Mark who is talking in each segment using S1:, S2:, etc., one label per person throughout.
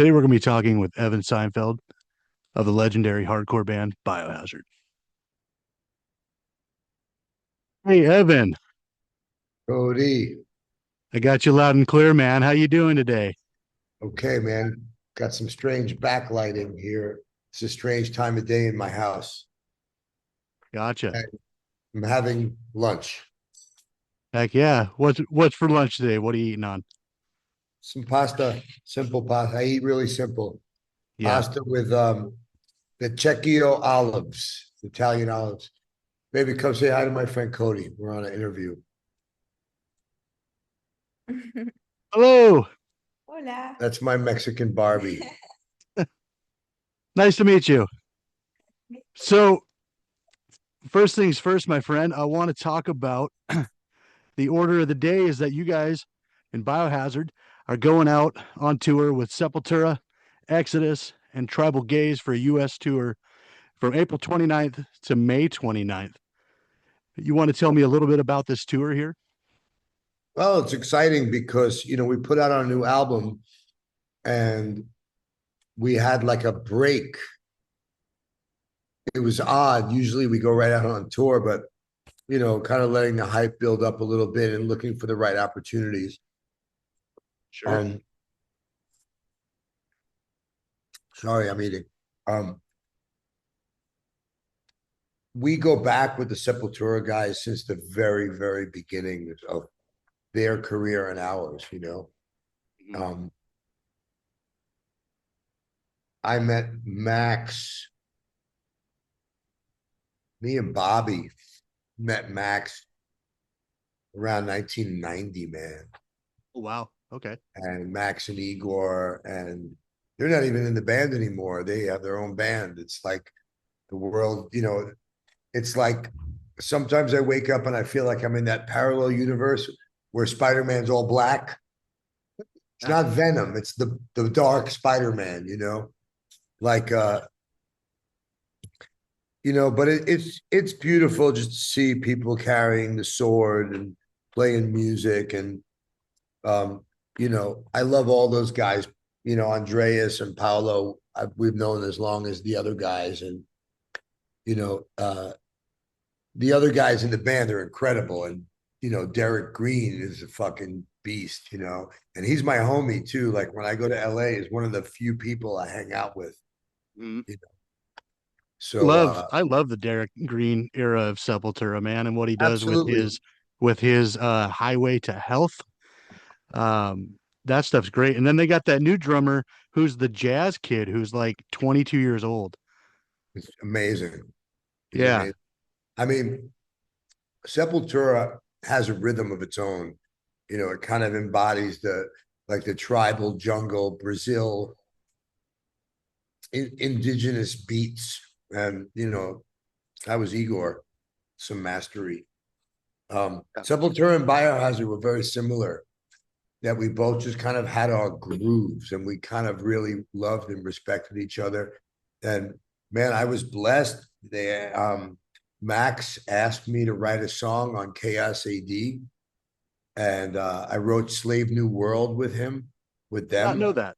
S1: Today we're going to be talking with Evan Seinfeld of the legendary hardcore band Biohazard. Hey Evan,
S2: Cody,
S1: I got you loud and clear, man. How you doing today?
S2: okay, man. Got some strange backlighting here. It's a strange time of day in my house.
S1: Gotcha.
S2: And I'm having lunch.
S1: Heck yeah. What's for lunch today? What are you eating on?
S2: Some pasta, simple pasta. I eat really simple.
S1: Yeah.
S2: Pasta with the Cecchio olives, Italian olives. Baby, come say hi to my friend Cody. We're on an interview.
S1: Hello.
S3: Hola.
S2: That's my Mexican Barbie.
S1: Nice to meet you. So, first things first, my friend, I want to talk about the order of the day is that you guys in Biohazard are going out on tour with Sepultura, Exodus, and Tribal Gaze for a US tour from April 29th to May 29th. You want to tell me a little bit about this tour here?
S2: Well, it's exciting because we put out our new album and we had like a break. It was odd. Usually we go right out on tour, but kind of letting the hype build up a little bit and looking for the right opportunities.
S1: Sure.
S2: Um, sorry, I'm eating. Um, we go back with the Sepultura guys since the very, very beginning of their career and ours.
S1: Mhm.
S2: Um, I met Max, me and Bobby met Max around 1990, man.
S1: Oh, wow. Okay.
S2: And Max and Igor, and they're not even in the band anymore. They have their own band. It's like the world, it's like sometimes I wake up and I feel like I'm in that parallel universe where Spider-Man's all black. It's
S1: Yeah.
S2: not Venom, it's the dark Spider-Man. Like but it's beautiful just to see people carrying the sword and playing music and I love all those guys, Andreas and Paolo, we've known as long as the other guys and you know uh the other guys in the band are incredible. And, Derek Green is a fucking beast. And he's my homie too. Like when I go to LA, is one of the few people I hang out with.
S1: Mhm.
S2: You know? So
S1: I love the Derek Green era of Sepultura, man, and what he does with
S2: absolutely.
S1: his Highway to Health. That stuff's great. And then they got that new drummer who's the jazz kid who's like 22 years old.
S2: It's amazing. He's
S1: Yeah.
S2: amazing. I mean, Sepultura has a rhythm of its own. It kind of embodies the tribal jungle, Brazil, indigenous beats. And, that was Igor, some mastery. Sepultura and Biohazard were very similar, that we both just kind of had our grooves and we kind of really loved and respected each other. And man, I was blessed. Max asked me to write a song on Chaos AD, and I wrote Slave New World with him, with
S1: Did not
S2: them.
S1: know that.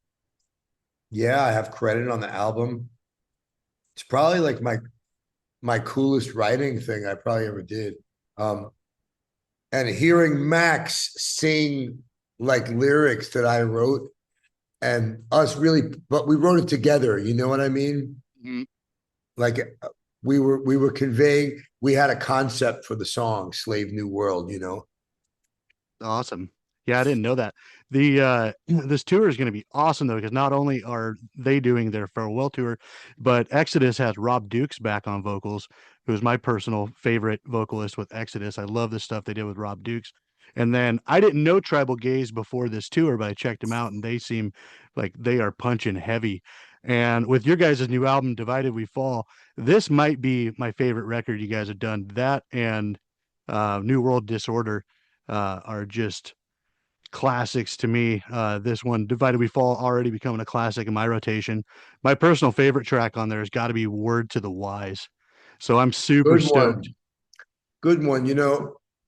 S2: Yeah, I have credit on the album. It's probably like my coolest writing thing I probably ever did. Um, and hearing Max sing like lyrics that I wrote and us really, but we wrote it together. You know what I mean?
S1: Mhm.
S2: Like we were conveying, we had a concept for the song Slave New World.
S1: Awesome. Yeah, I didn't know that. The this tour is going to be awesome though, because not only are they doing their farewell tour, but Exodus has Rob Dukes back on vocals, who's my personal favorite vocalist with Exodus. I love the stuff they did with Rob Dukes. And then I didn't know Tribal Gaze before this tour, but I checked them out and they seem like they are punching heavy. And with your guys' new album, Divided We Fall, this might be my favorite record you guys have done. That and New World Disorder are just classics to me. This one, Divided We Fall, already becoming a classic in my rotation. My personal favorite track on there has got to be Word to the Wise. So I'm super
S2: Good
S1: stoked.
S2: one. Good one.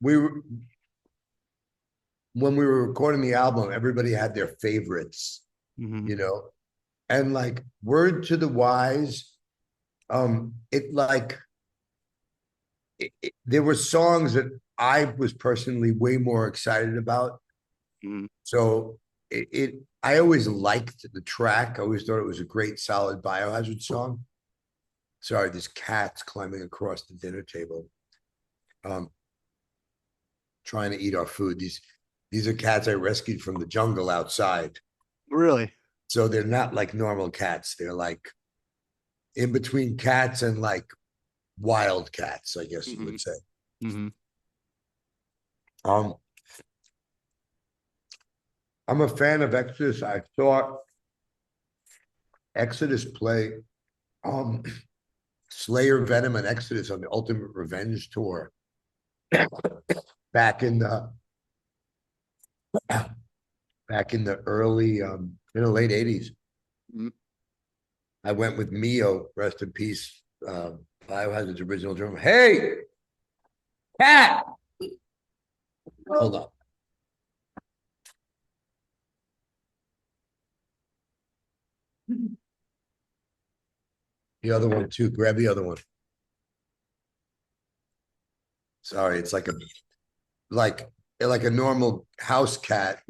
S2: We were when we were recording the album, everybody had their favorites,
S1: Hmm.
S2: you know. And like word to the wise, it like there were songs that I was personally way more excited about.
S1: Mhm.
S2: So I always liked the track. I always thought it was a great, solid Biohazard song. Sorry, there's cats climbing across the dinner table, um, trying to eat our food. These are cats I rescued from the jungle outside.
S1: Really?
S2: So they're not like normal cats. They're like in between cats and like wild cats, I guess you
S1: Hmm.
S2: would say.
S1: Hmm.
S2: Um, I'm a fan of Exodus. I saw Exodus play um, Slayer, Venom, and Exodus on the Ultimate Revenge tour back in the back in the early in the late 80s.
S1: Hmm.
S2: I went with Mio, rest in peace, Biohazard's original drummer. Hey, cat! Hold on. The other one too. Grab the other one. Sorry, it's like like a normal house cat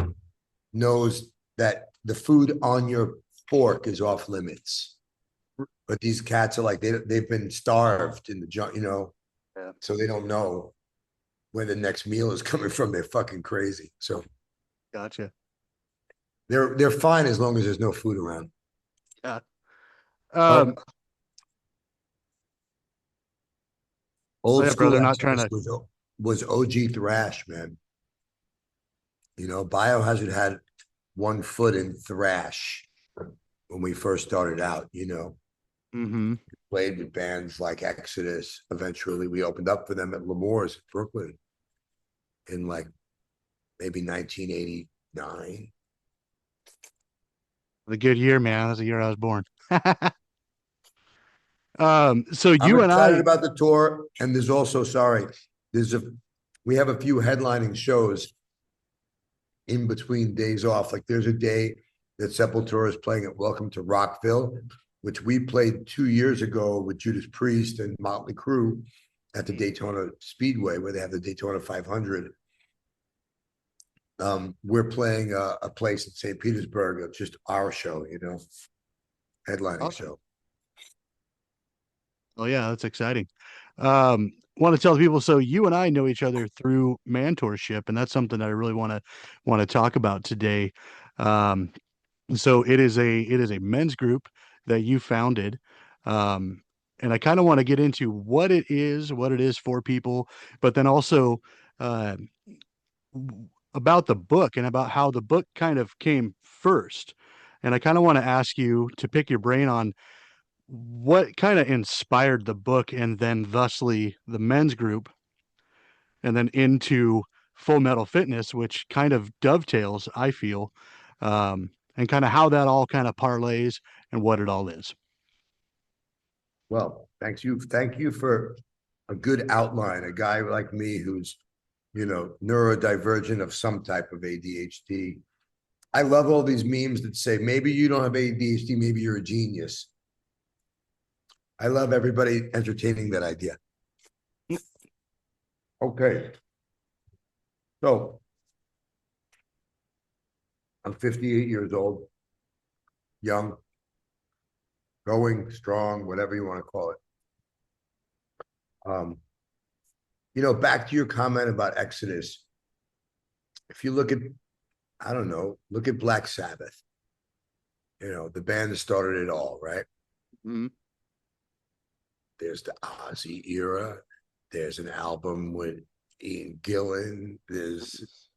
S2: knows that the food on your fork is off limits. But these cats are like they've been starved in the junk,
S1: Yeah.
S2: so they don't know where the next meal is coming from. They're fucking crazy. So
S1: Gotcha.
S2: they're fine as long as there's no food around.
S1: Yeah.
S2: Oh,
S1: Um, oh
S2: old
S1: yeah,
S2: school
S1: brother, not trying
S2: Exodus
S1: to.
S2: was OG thrash, man. Biohazard had one foot in thrash when we first started out.
S1: Hmm.
S2: Played with bands like Exodus. Eventually, we opened up for them at Lemore's in Brooklyn in like maybe 1989.
S1: The good year, man. That's the year I was born. So
S2: I'm
S1: you and
S2: excited
S1: I,
S2: about the tour, and there's also sorry, there's a we have a few headlining shows in between days off. Like there's a day that Sepultura is playing at Welcome to Rockville, which we played 2 years ago with Judas Priest and Motley Crue at the Daytona Speedway, where they have the Daytona 500. We're playing a place in St. Petersburg. It's just our show, headlining
S1: awesome.
S2: show.
S1: Oh yeah, that's exciting. Want to tell people, so you and I know each other through mentorship, and that's something that I really want to talk about today. Um, so it is a men's group that you founded. Um, and I kind of want to get into what it is for people, but then also uh, about the book and about how the book kind of came first. And I kind of want to ask you to pick your brain on what kind of inspired the book and then thusly the men's group and then into Full Metal Fitness, which kind of dovetails, I feel, and kind of how that all kind of parlays and what it all is.
S2: Well, thank you for a good outline. A guy like me who's neurodivergent of some type of ADHD. I love all these memes that say maybe you don't have ADHD, maybe you're a genius. I love everybody entertaining that idea. Okay, so I'm 58 years old, young, going strong, whatever you want to call it. Um, back to your comment about Exodus. If you look at, I don't know, look at Black Sabbath. The band that started it all, right?
S1: Mm-hmm.
S2: There's the Ozzy era. There's an album with Ian Gillan. There's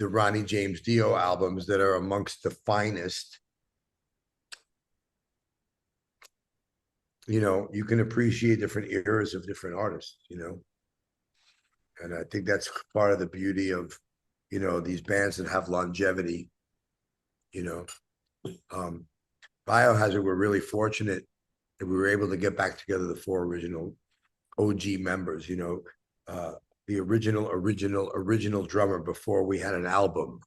S2: the Ronnie James Dio albums that are amongst the finest. You can appreciate different eras of different artists. And I think that's part of the beauty of, these bands that have longevity, you know. Um, Biohazard, we're really fortunate that we were able to get back together the four original OG members, the original drummer before we had an album,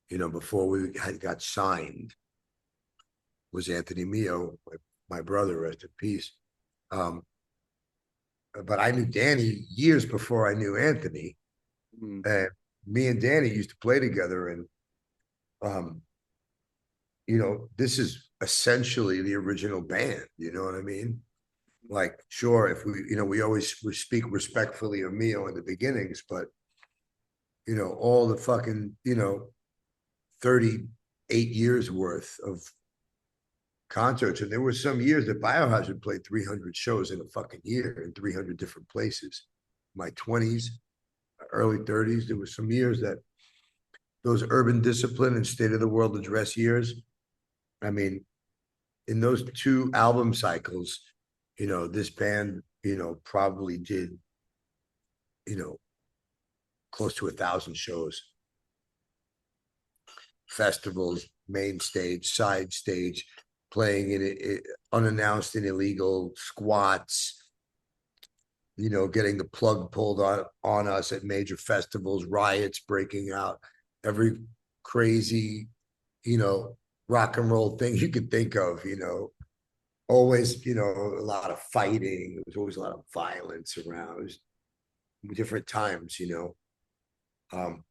S2: before we got signed. was Anthony Mio, my brother, rest in peace. Um, but I knew Danny years before I knew Anthony.
S1: Mm.
S2: And me and Danny used to play together. And, um, this is essentially the original band. You know what I mean? Like, sure, if we always speak respectfully of Mio in the beginnings, but, all the fucking, 38 years worth of concerts. And there were some years that Biohazard played 300 shows in a fucking year in 300 different places. My 20s, early 30s, there were some years that those Urban Discipline and State of the World Address years. I mean, in those two album cycles, this band, probably did, you know, close to 1,000 shows, festivals, main stage, side stage, playing in it, unannounced and illegal squats, getting the plug pulled on us at major festivals, riots breaking out, every crazy, rock and roll thing you could think of, always, a lot of fighting. There was always a lot of violence around. It was different times, Um,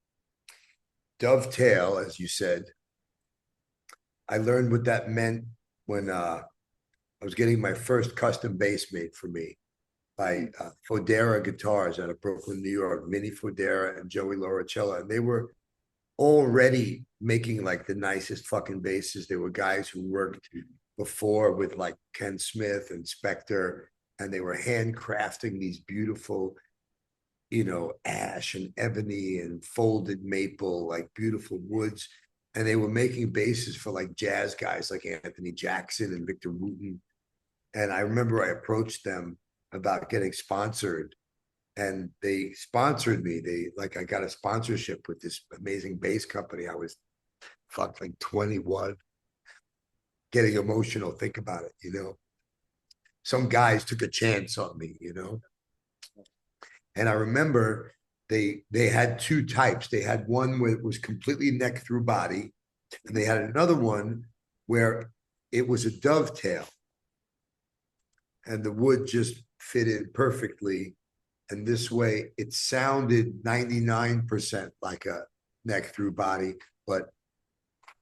S2: Dovetail, as you said, I learned what that meant when I was getting my first custom bass made for me by Fodera Guitars out of Brooklyn, New York, Minnie Fodera and Joey Loricella. And they were already making like the nicest fucking basses. They were guys who worked before with like Ken Smith and Spector, and they were handcrafting these beautiful, ash and ebony and folded maple, like beautiful woods. And they were making basses for like jazz guys like Anthony Jackson and Victor Wooten. And I remember I approached them about getting sponsored, and they sponsored me. I got a sponsorship with this amazing bass company. I was like 21, getting emotional. Think about it, Some guys took a chance on me, And I remember they had two types. They had one where it was completely neck through body, and they had another one where it was a dovetail, and the wood just fitted perfectly. And this way it sounded 99% like a neck through body. But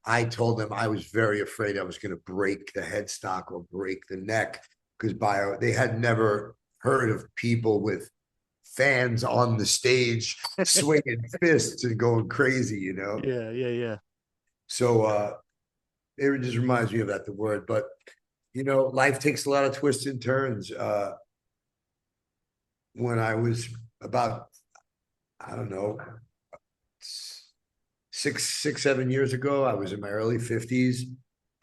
S2: I told them I was very afraid I was going to break the headstock or break the neck, because they had never heard of people with fans on the stage swinging fists and going crazy,
S1: Yeah, yeah, yeah.
S2: So it just reminds me of that, the word. But life takes a lot of twists and turns. When I was about, I don't know, 7 years ago, I was in my early 50s.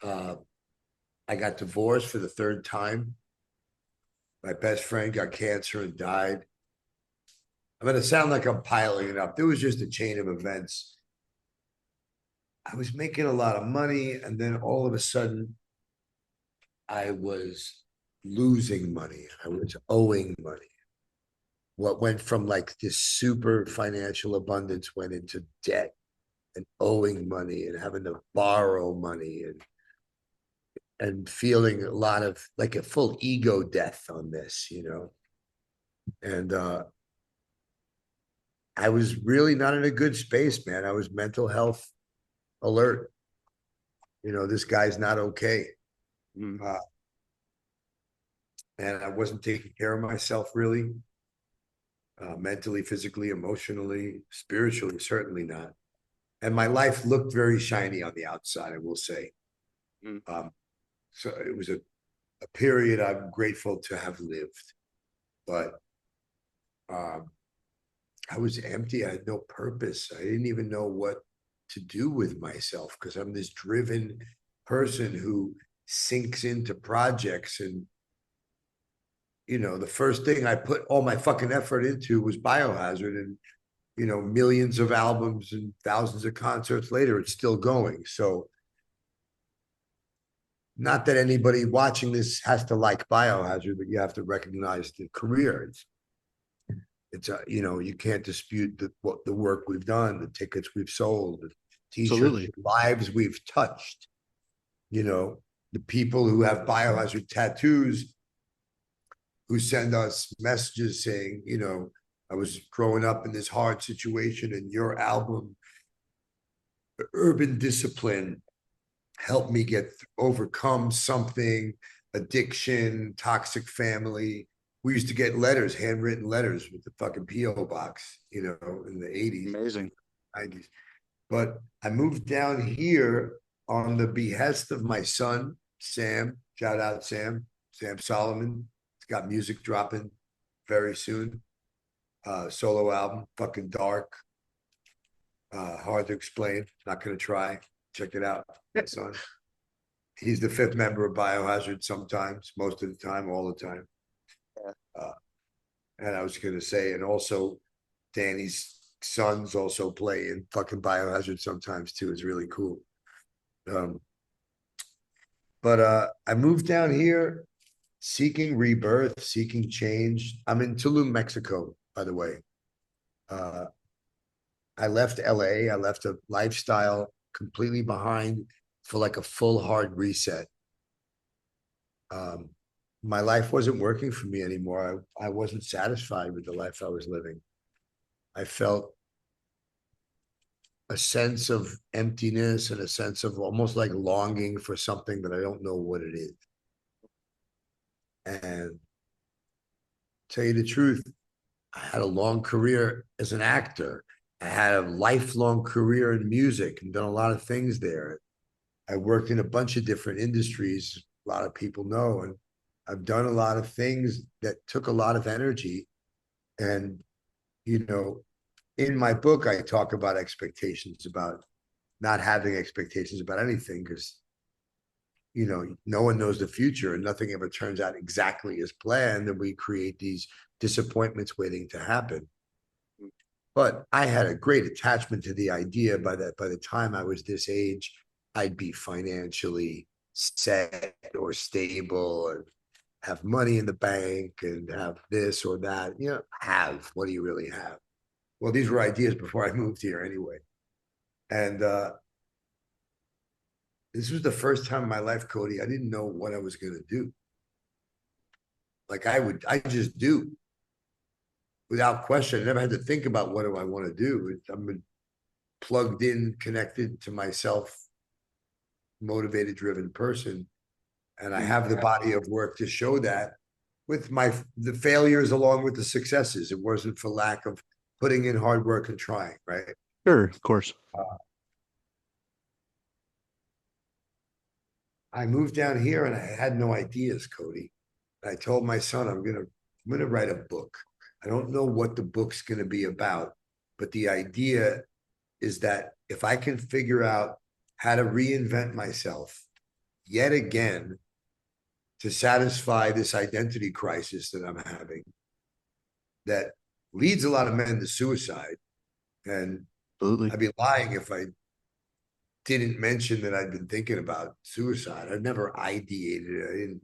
S2: I got divorced for the third time. My best friend got cancer and died. I'm going to sound like I'm piling it up. There was just a chain of events. I was making a lot of money, and then all of a sudden, I was losing money. I was owing money. What went from like this super financial abundance went into debt and owing money and having to borrow money, and feeling a lot of like a full ego death on this, And I was really not in a good space, man. I was mental health alert. This guy's not okay.
S1: Mm.
S2: And I wasn't taking care of myself really, mentally, physically, emotionally, spiritually, certainly not. And my life looked very shiny on the outside, I will say.
S1: Mm.
S2: So it was a period I'm grateful to have lived. But I was empty. I had no purpose. I didn't even know what to do with myself, because I'm this driven person who sinks into projects. And, the first thing I put all my fucking effort into was Biohazard. And, millions of albums and thousands of concerts later, it's still going. So, not that anybody watching this has to like Biohazard, but you have to recognize the career. It's you can't dispute the work we've done, the tickets we've sold, the t-shirts,
S1: Absolutely.
S2: the lives we've touched, you know. the people who have Biohazard tattoos who send us messages saying, you know, I was growing up in this hard situation and your album, Urban Discipline, helped me overcome something, addiction, toxic family. We used to get letters, handwritten letters with the fucking PO box, you know, in the 80s,
S1: Amazing.
S2: 90s. But I moved down here on the behest of my son, Sam. Shout out Sam Solomon. He's got music dropping very soon. Solo album, fucking dark. Hard to explain. Not gonna try. Check it out, my son. He's the fifth member of Biohazard sometimes, most of the time, all the time. Uh, and I was going to say, and also Danny's sons also play in fucking Biohazard sometimes too. It's really cool. But I moved down here seeking rebirth, seeking change. I'm in Tulum, Mexico, by the way. I left LA. I left a lifestyle completely behind for like a full hard reset. My life wasn't working for me anymore. I wasn't satisfied with the life I was living. I felt a sense of emptiness and a sense of almost like longing for something that I don't know what it is. And tell you the truth, I had a long career as an actor. I had a lifelong career in music and done a lot of things there. I worked in a bunch of different industries, a lot of people know, and I've done a lot of things that took a lot of energy. And, you know, in my book, I talk about expectations, about not having expectations about anything, because, you know, no one knows the future and nothing ever turns out exactly as planned. And we create these disappointments waiting to happen. But I had a great attachment to the idea by the time I was this age, I'd be financially set or stable and have money in the bank and have this or that. You know, what do you really have? Well, these were ideas before I moved here anyway. And this was the first time in my life, Cody, I didn't know what I was going to do. Like I just do without question. I never had to think about what do I want to do. I'm plugged in, connected to myself, motivated, driven person. And I have the body of work to show that with the failures along with the successes. It wasn't for lack of putting in hard work and trying, right?
S1: Sure, of course.
S2: I moved down here and I had no ideas, Cody. I told my son, I'm gonna write a book. I don't know what the book's gonna be about, but the idea is that if I can figure out how to reinvent myself yet again to satisfy this identity crisis that I'm having, that leads a lot of men to suicide. And
S1: Absolutely.
S2: I'd be lying if I didn't mention that I'd been thinking about suicide. I never ideated it.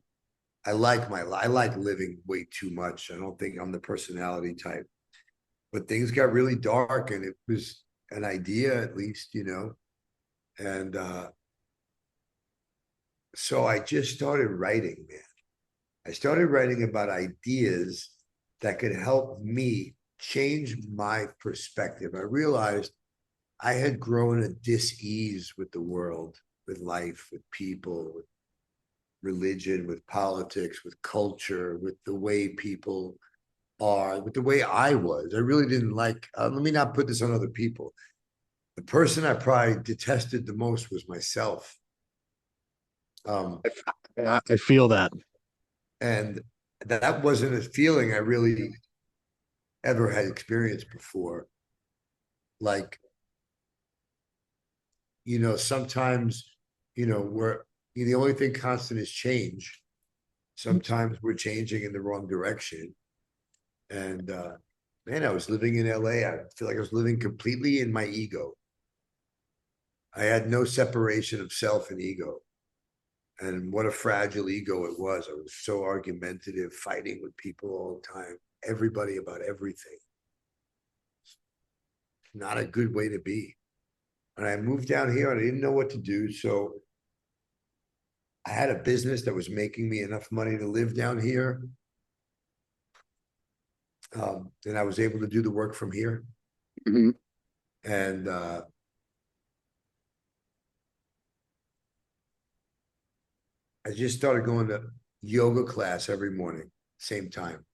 S2: I like living way too much. I don't think I'm the personality type. But things got really dark and it was an idea at least, you know. And so I just started writing, man. I started writing about ideas that could help me change my perspective. I realized I had grown a dis-ease with the world, with life, with people, with religion, with politics, with culture, with the way people are, with the way I was. I really didn't like, let me not put this on other people. The person I probably detested the most was myself.
S1: I feel that.
S2: And that wasn't a feeling I really ever had experienced before. Like, you know, sometimes, you know, the only thing constant is change. Sometimes we're changing in the wrong direction. And man, I was living in LA. I feel like I was living completely in my ego. I had no separation of self and ego. And what a fragile ego it was. I was so argumentative, fighting with people all the time, everybody about everything. Not a good way to be. And I moved down here and I didn't know what to do. So I had a business that was making me enough money to live down here. And I was able to do the work from here.
S1: Mhm.
S2: And I just started going to yoga class every morning, same time.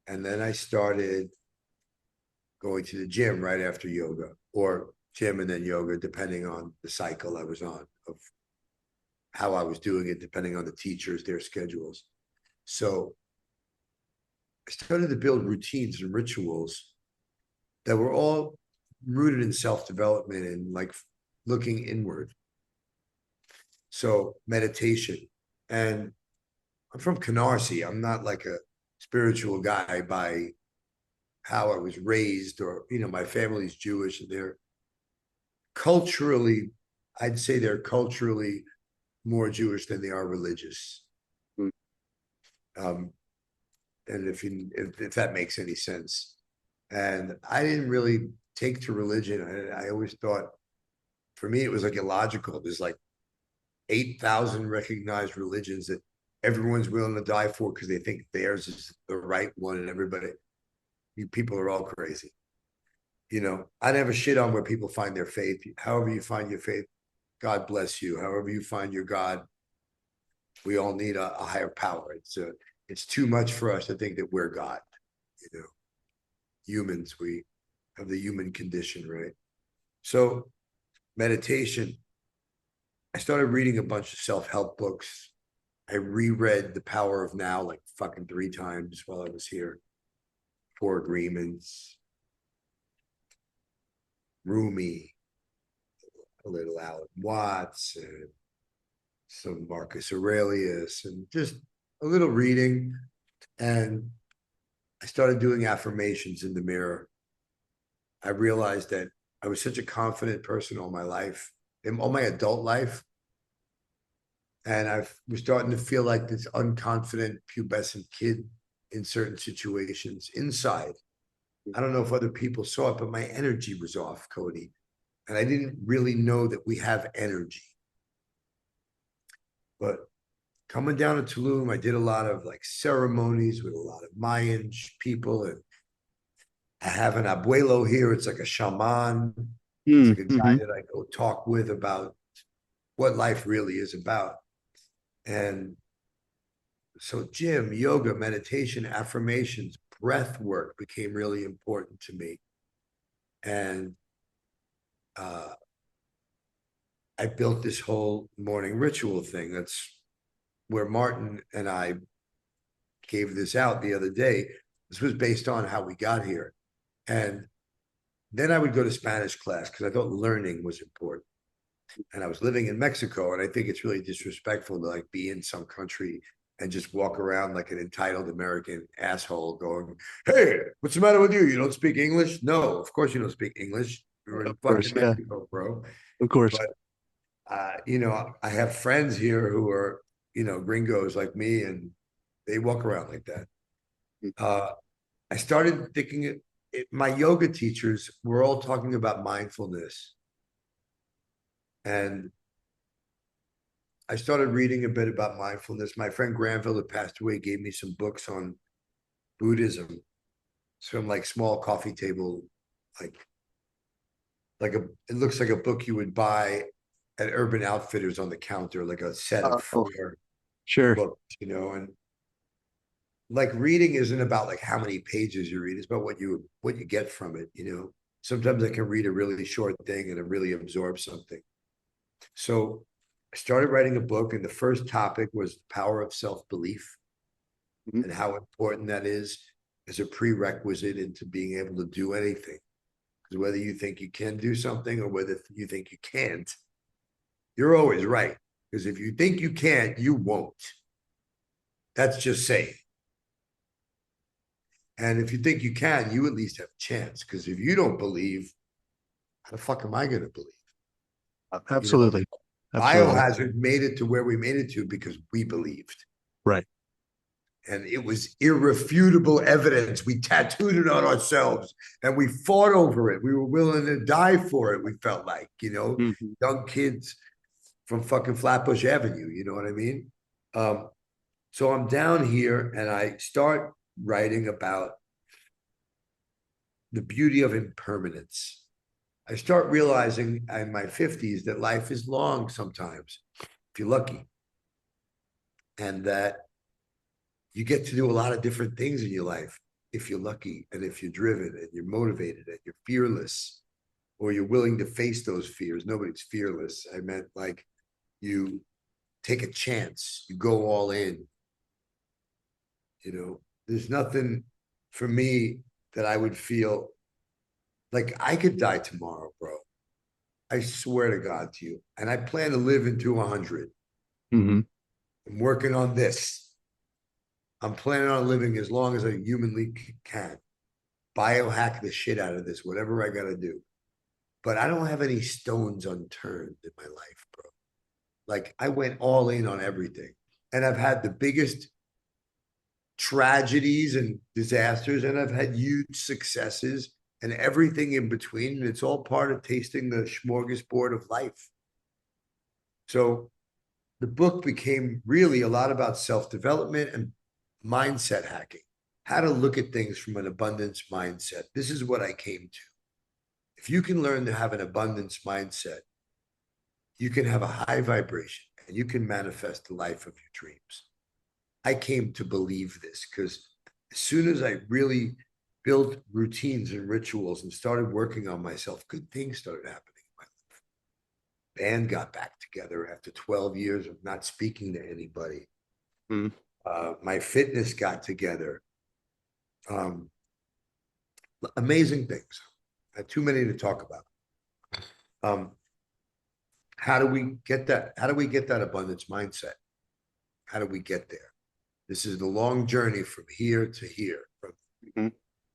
S2: And then I started going to the gym right after yoga, or gym and then yoga, depending on the cycle I was on of how I was doing it, depending on the teachers, their schedules. So I started to build routines and rituals that were all rooted in self-development and like looking inward. So meditation. And I'm from Canarsie. I'm not like a spiritual guy by how I was raised, or, my family's Jewish and they're culturally, I'd say they're culturally more Jewish than they are religious.
S1: Mm.
S2: Um, and if that makes any sense. And I didn't really take to religion. I always thought, for me, it was like illogical. There's like 8,000 recognized religions that everyone's willing to die for because they think theirs is the right one, and everybody, you people are all crazy. I never shit on where people find their faith. However you find your faith, God bless you. However you find your God, we all need a higher power. It's too much for us to think that we're God. Humans, we have the human condition, right? So meditation, I started reading a bunch of self-help books. I reread The Power of Now like fucking 3 times while I was here. Four Agreements, Rumi, a little Alan Watts, and some Marcus Aurelius, and just a little reading. And I started doing affirmations in the mirror. I realized that I was such a confident person all my life, in all my adult life. And I was starting to feel like this unconfident, pubescent kid in certain situations inside. I don't know if other people saw it, but my energy was off, Cody. And I didn't really know that we have energy. But coming down to Tulum, I did a lot of like ceremonies with a lot of Mayan people. And I have an abuelo here. It's like a shaman. It's like a guy
S1: Mm-hmm.
S2: that I go talk with about what life really is about. And so gym, yoga, meditation, affirmations, breath work became really important to me. And I built this whole morning ritual thing. That's where Martin and I gave this out the other day. This was based on how we got here. And then I would go to Spanish class because I thought learning was important. And I was living in Mexico, and I think it's really disrespectful to like be in some country and just walk around like an entitled American asshole going, "Hey, what's the matter with you? You don't speak English?" No, of course you don't speak English. We were in
S1: Of course,
S2: fucking
S1: yeah,
S2: Mexico, bro.
S1: of course.
S2: But I have friends here who are, gringos like me, and they walk around like that. Uh, I started thinking my yoga teachers were all talking about mindfulness. And I started reading a bit about mindfulness. My friend Granville, that passed away, gave me some books on Buddhism. Some like small coffee table, like it looks like a book you would buy at Urban Outfitters on the counter, like a set of
S1: Oh,
S2: 4
S1: sure.
S2: books, and like reading isn't about like how many pages you read, it's about what you get from it. Sometimes I can read a really short thing and I really absorb something. So I started writing a book, and the first topic was the power of self-belief
S1: Mhm.
S2: and how important that is as a prerequisite into being able to do anything. Because whether you think you can do something or whether you think you can't, you're always right. Because if you think you can't, you won't. That's just saying. And if you think you can, you at least have a chance. Because if you don't believe, how the fuck am I going to believe? You know,
S1: Absolutely. Absolutely.
S2: Biohazard made it to where we made it to because we believed.
S1: Right.
S2: And it was irrefutable evidence. We tattooed it on ourselves and we fought over it. We were willing to die for it, we felt like,
S1: Mhm.
S2: young kids from fucking Flatbush Avenue. You know what I mean? Um, so I'm down here and I start writing about the beauty of impermanence. I start realizing in my 50s that life is long sometimes, if you're lucky, and that you get to do a lot of different things in your life if you're lucky and if you're driven and you're motivated and you're fearless or you're willing to face those fears. Nobody's fearless. I meant like you take a chance, you go all in. You know, there's nothing for me that I would feel like I could die tomorrow, bro. I swear to God to you. And I plan to live into 100.
S1: Mm-hmm.
S2: I'm working on this. I'm planning on living as long as I humanly can. Biohack the shit out of this, whatever I got to do. But I don't have any stones unturned in my life, bro. Like I went all in on everything. And I've had the biggest tragedies and disasters, and I've had huge successes and everything in between. And it's all part of tasting the smorgasbord of life. So the book became really a lot about self-development and mindset hacking, how to look at things from an abundance mindset. This is what I came to. If you can learn to have an abundance mindset, you can have a high vibration and you can manifest the life of your dreams. I came to believe this because as soon as I really built routines and rituals and started working on myself, good things started happening in my life. Band got back together after 12 years of not speaking to anybody.
S1: Mm.
S2: My fitness got together. Um, Amazing things. Too many to talk about. Um, how do we get that? How do we get that abundance mindset? How do we get there? This is the long journey from here to here, from
S1: Mm-hmm.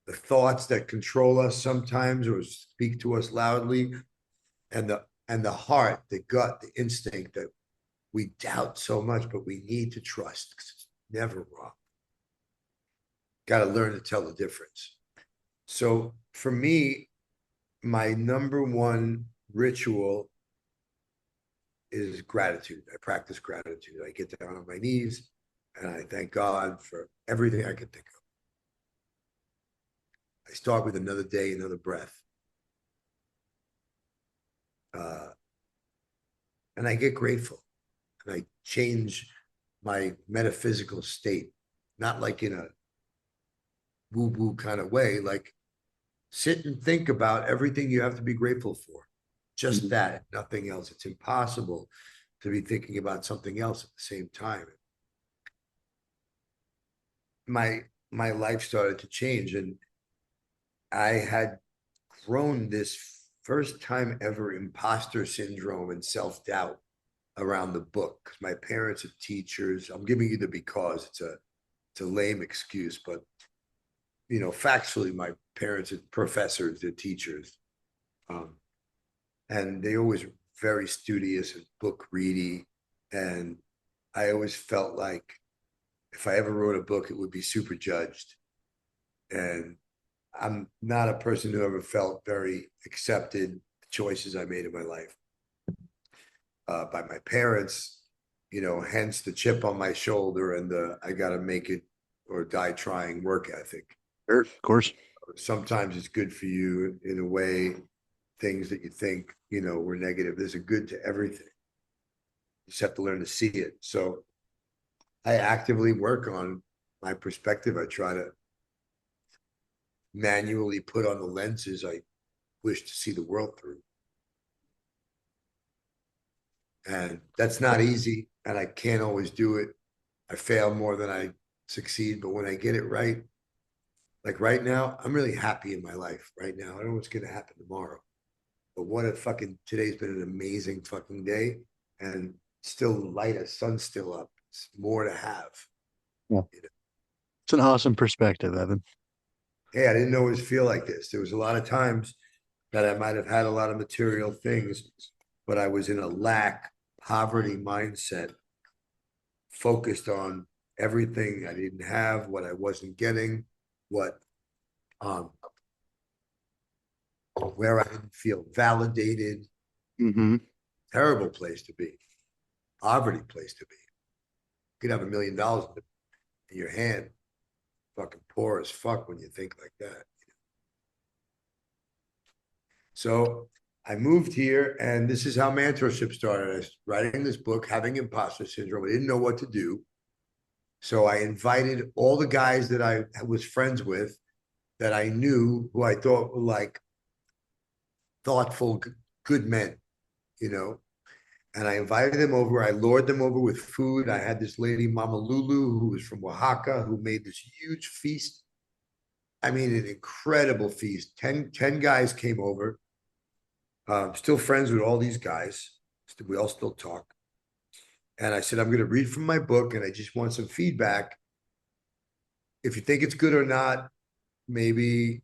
S2: the thoughts that control us sometimes or speak to us loudly, and the heart, the gut, the instinct that we doubt so much, but we need to trust because it's never wrong. Got to learn to tell the difference. So for me, my number one ritual is gratitude. I practice gratitude. I get down on my knees and I thank God for everything I can think of. I start with another day, another breath. Uh, and I get grateful and I change my metaphysical state, not like in a woo woo kind of way, like sit and think about everything you have to be grateful for. Just
S1: Mm-hmm.
S2: that, nothing else. It's impossible to be thinking about something else at the same time. My life started to change and I had grown this first time ever imposter syndrome and self-doubt around the book. My parents are teachers. I'm giving you the because it's a lame excuse, but you know, factually, my parents are professors, they're teachers. Um, and they always were very studious and book ready. And I always felt like if I ever wrote a book, it would be super judged. And I'm not a person who ever felt very accepted the choices I made in my life by my parents, you know, hence the chip on my shoulder and the I got to make it or die trying work ethic.
S1: Sure, of course.
S2: Sometimes it's good for you in a way, things that you think, you know, were negative. There's a good to everything. You just have to learn to see it. So I actively work on my perspective. I try to manually put on the lenses I wish to see the world through. And that's not easy. And I can't always do it. I fail more than I succeed. But when I get it right, like right now, I'm really happy in my life right now. I don't know what's going to happen tomorrow. But what a fucking today's been an amazing fucking day. And still light, the sun's still up. It's more to have.
S1: Yeah.
S2: You know?
S1: It's an awesome perspective, Evan.
S2: Hey, I didn't always feel like this. There was a lot of times that I might have had a lot of material things, but I was in a lack, poverty mindset, focused on everything I didn't have, what I wasn't getting, what um where I didn't feel validated.
S1: Mm-hmm.
S2: Terrible place to be. poverty place to be. You could have $1 million in your hand, fucking poor as fuck when you think like that. So I moved here, and this is how mentorship started. I was writing this book, having imposter syndrome. I didn't know what to do. So I invited all the guys that I was friends with that I knew who I thought were like thoughtful, good men, you know. And I invited them over. I lured them over with food. I had this lady, Mama Lulu, who was from Oaxaca, who made this huge feast. I mean, an incredible feast. 10 guys came over. Still friends with all these guys. We all still talk. And I said, I'm going to read from my book and I just want some feedback. If you think it's good or not, maybe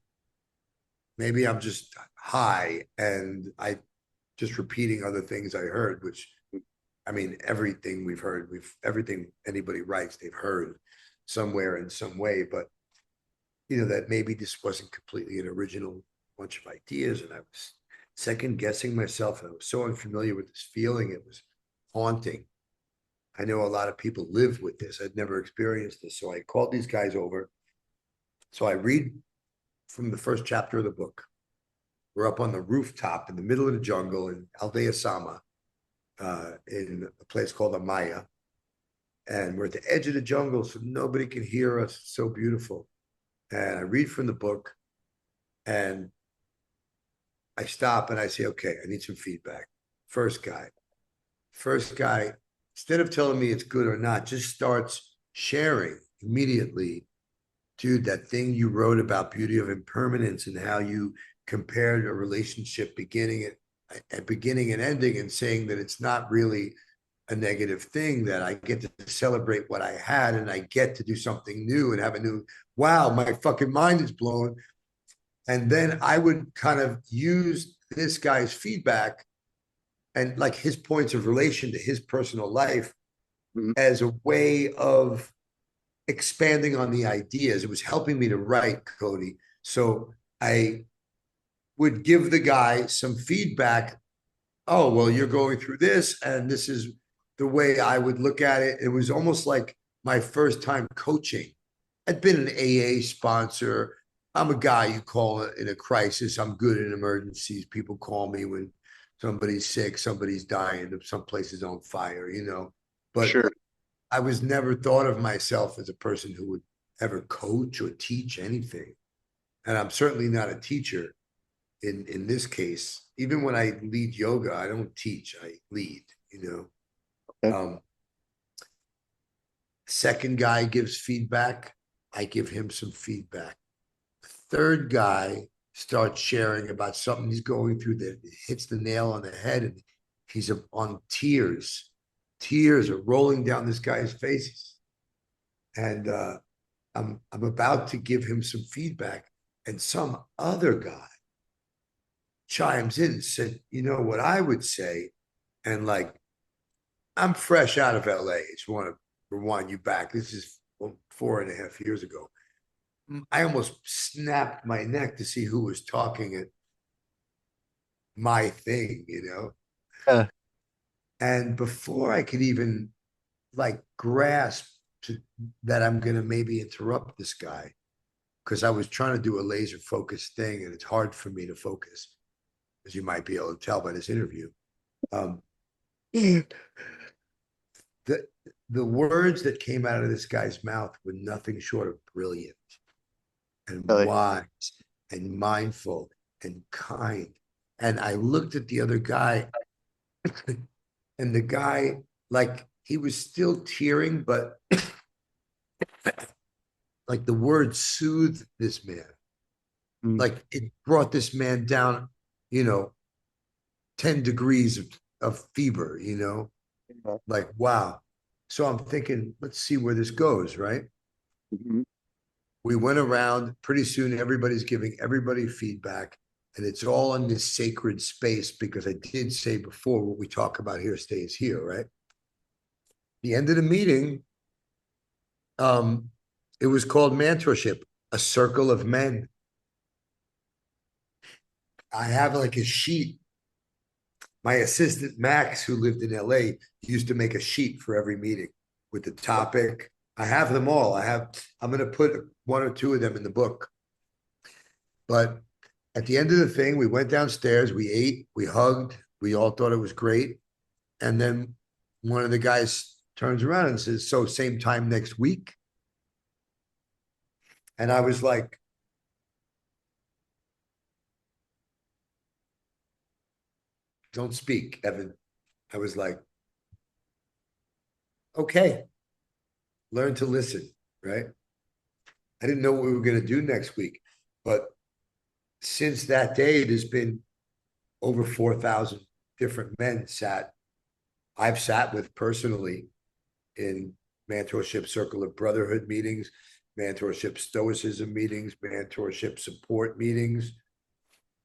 S2: I'm just high and I just repeating other things I heard, which I mean, everything we've heard, everything anybody writes, they've heard somewhere in some way, but that maybe this wasn't completely an original bunch of ideas. And I was second guessing myself. And I was so unfamiliar with this feeling. It was haunting. I know a lot of people live with this. I'd never experienced this. So I called these guys over. So I read from the first chapter of the book. We're up on the rooftop in the middle of the jungle in Aldea Sama, in a place called Amaya. And we're at the edge of the jungle, so nobody can hear us. It's so beautiful. And I read from the book and I stop and I say, okay, I need some feedback. First guy, instead of telling me it's good or not, just starts sharing immediately. Dude, that thing you wrote about beauty of impermanence and how you compared a relationship beginning and ending and saying that it's not really a negative thing, that I get to celebrate what I had and I get to do something new and have a new, wow, my fucking mind is blown. And then I would kind of use this guy's feedback and like his points of relation to his personal life as a way of expanding on the ideas. It was helping me to write, Cody. So I would give the guy some feedback. Oh, well, you're going through this, and this is the way I would look at it. It was almost like my first time coaching. I'd been an AA sponsor. I'm a guy you call in a crisis. I'm good in emergencies. People call me when somebody's sick, somebody's dying, some place is on fire, But
S1: Sure.
S2: I was never thought of myself as a person who would ever coach or teach anything. And I'm certainly not a teacher in this case. Even when I lead yoga, I don't teach, I lead.
S1: Okay.
S2: Second guy gives feedback, I give him some feedback. Third guy starts sharing about something he's going through that hits the nail on the head, and he's on tears. Tears are rolling down this guy's faces. And I'm about to give him some feedback, and some other guy chimes in and said, what I would say, and like, I'm fresh out of LA. I just want to rewind you back. This is 4.5 years ago. I almost snapped my neck to see who was talking at my thing.
S1: Uh,
S2: And before I could even like grasp that I'm going to maybe interrupt this guy, because I was trying to do a laser focused thing and it's hard for me to focus, as you might be able to tell by this interview. The the words that came out of this guy's mouth were nothing short of brilliant and
S1: really.
S2: wise and mindful and kind. And I looked at the other guy, and the guy, like, he was still tearing, but like the word soothed this man.
S1: Mm.
S2: Like it brought this man down, 10 degrees of fever. Like, wow. So I'm thinking, let's see where this goes, right?
S1: Mhm.
S2: We went around. Pretty soon, everybody's giving everybody feedback, and it's all in this sacred space, because I did say before, what we talk about here stays here, right? The end of the meeting, it was called mentorship, a circle of men. I have like a sheet my assistant Max, who lived in LA, used to make a sheet for every meeting with the topic. I have them all. I'm going to put one or two of them in the book. But at the end of the thing, we went downstairs, we ate, we hugged, we all thought it was great. And then one of the guys turns around and says, "So, same time next week?" And I was like, "Don't speak, Evan." I was like, "Okay, learn to listen," right? I didn't know what we were going to do next week. But since that day, there's been over 4,000 different men I've sat with personally in mentorship circle of brotherhood meetings, mentorship stoicism meetings, mentorship support meetings,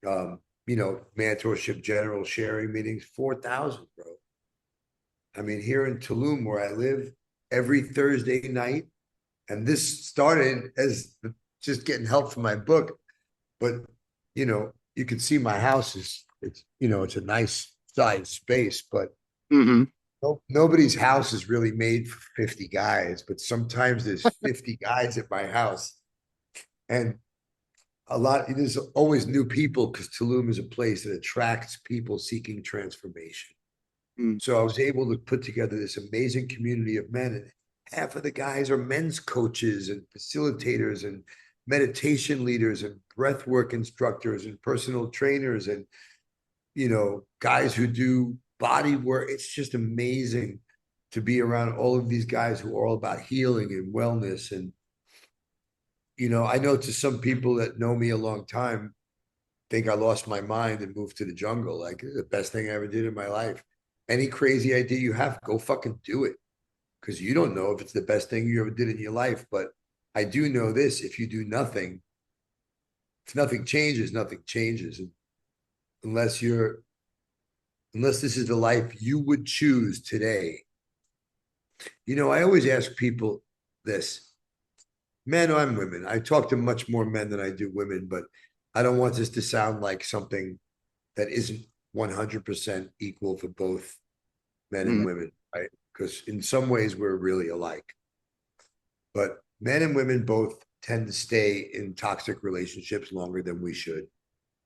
S2: mentorship general sharing meetings, 4,000, bro. I mean, here in Tulum, where I live, every Thursday night, and this started as just getting help from my book, but you can see my house it's a nice sized space, but
S1: Mm-hmm.
S2: nobody's house is really made for 50 guys, but sometimes there's 50 guys at my house. And there's always new people because Tulum is a place that attracts people seeking transformation.
S1: Mm.
S2: So I was able to put together this amazing community of men, and half of the guys are men's coaches and facilitators and meditation leaders and breathwork instructors and personal trainers and guys who do body work. It's just amazing to be around all of these guys who are all about healing and wellness. And I know to some people that know me a long time think I lost my mind and moved to the jungle. Like, the best thing I ever did in my life. Any crazy idea you have, go fucking do it. Because you don't know if it's the best thing you ever did in your life. But I do know this: if you do nothing, if nothing changes, nothing changes. And unless this is the life you would choose today. I always ask people this, men and women. I talk to much more men than I do women, but I don't want this to sound like something that isn't 100% equal for both men and
S1: Mm.
S2: women, right? Because in some ways we're really alike. But men and women both tend to stay in toxic relationships longer than we should.